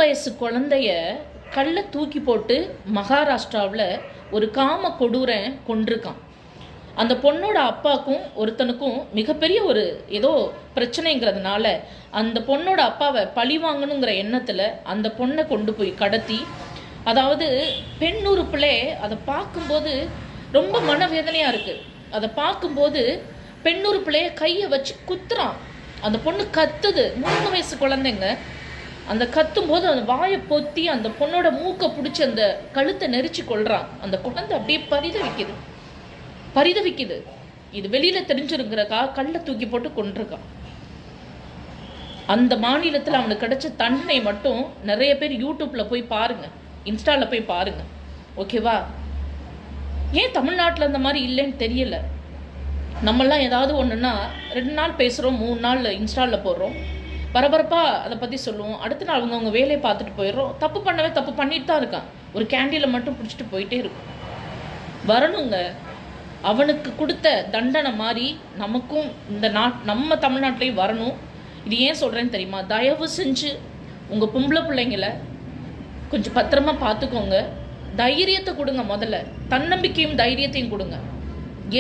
வயசு குழந்தைய கல்ல தூக்கி போட்டு மகாராஷ்டிராவில் ஒரு காம கொடூரன் கொண்டிருக்கான். அந்த பொண்ணோட அப்பாவுக்கும் ஒருத்தனுக்கும் மிகப்பெரிய ஒரு ஏதோ பிரச்சனைங்கிறதுனால அந்த பொண்ணோட அப்பாவை பழி வாங்கணுங்கிற எண்ணத்தில் அந்த பொண்ணை கொண்டு போய் கடத்தி, அதாவது பெண் உறுப்பிலே அதை பார்க்கும்போது ரொம்ப மனவேதனையாக இருக்குது. அதை பார்க்கும்போது பெண் உறுப்பிலே கையை வச்சு குத்துறான். அந்த பொண்ணு கத்துது, 3 வயசு குழந்தைங்க. அந்த கத்தும்போது அந்த வாயை பொத்தி அந்த பொண்ணோட மூக்கை பிடிச்சி அந்த கழுத்தை நெரிச்சு கொள்றான். அந்த குழந்தை அப்படியே பரிதவிக்குது. இது வெளியில தெரிஞ்சிருக்கிறக்கா கல்லை தூக்கி போட்டு கொண்டிருக்கான். அந்த மாநிலத்தில் அவனுக்கு கிடைச்ச தண்டனை மட்டும் நிறைய பேர் யூடியூப்ல போய் பாருங்க, இன்ஸ்டால போய் பாருங்க, ஓகேவா? ஏன் தமிழ்நாட்டில் அந்த மாதிரி இல்லைன்னு தெரியல. நம்மெல்லாம் ஏதாவது ஒன்றுன்னா 2 நாள் பேசுகிறோம், 3 நாள் இன்ஸ்டாலில் போடுறோம், பரபரப்பாக அதை பற்றி சொல்லுவோம். அடுத்த நாள் அவங்க வேலையை பார்த்துட்டு போயிடுறோம். தப்பு பண்ணிட்டு தான் இருக்கான். ஒரு கேண்டீனில் மட்டும் பிடிச்சிட்டு போயிட்டே இருக்கும். வரணுங்க, அவனுக்கு கொடுத்த தண்டனை மாதிரி நமக்கும் இந்த நம்ம தமிழ்நாட்டிலையும் வரணும். இது ஏன் சொல்கிறேன்னு தெரியுமா? தயவு செஞ்சு உங்கள் பொம்பளை பிள்ளைங்கள கொஞ்சம் பத்திரமா பார்த்துக்கோங்க. தைரியத்தை கொடுங்க. முதல்ல தன்னம்பிக்கையும் தைரியத்தையும் கொடுங்க.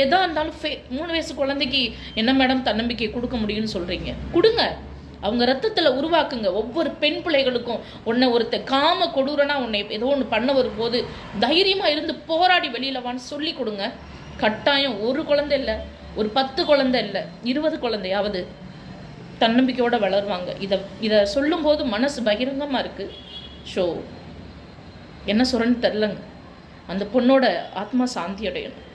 எதா இருந்தாலும் 3 வயசு குழந்தைக்கு என்ன மேடம் தன்னம்பிக்கை கொடுக்க முடியும்னு சொல்கிறீங்க? கொடுங்க. அவங்க ரத்தத்தில் உருவாக்குங்க. ஒவ்வொரு பெண் பிள்ளைகளுக்கும் ஒருத்தர் காம கொடூரனா உன்னை ஏதோ ஒன்று பண்ண வரும்போது தைரியமாக இருந்து போராடி வெளியில் வான்னு சொல்லி கொடுங்க. கட்டாயம் ஒரு குழந்தை இல்லை, ஒரு 10 குழந்தை இல்லை, 20 குழந்தையாவது தன்னம்பிக்கையோடு வளருவாங்க. இதை சொல்லும்போது மனசு பகிரங்கமாக இருக்குது. ஸோ என்ன சொல்கிறேன்னு தெரிலங்க. அந்த பொண்ணோட ஆத்மா சாந்தி அடையணும்.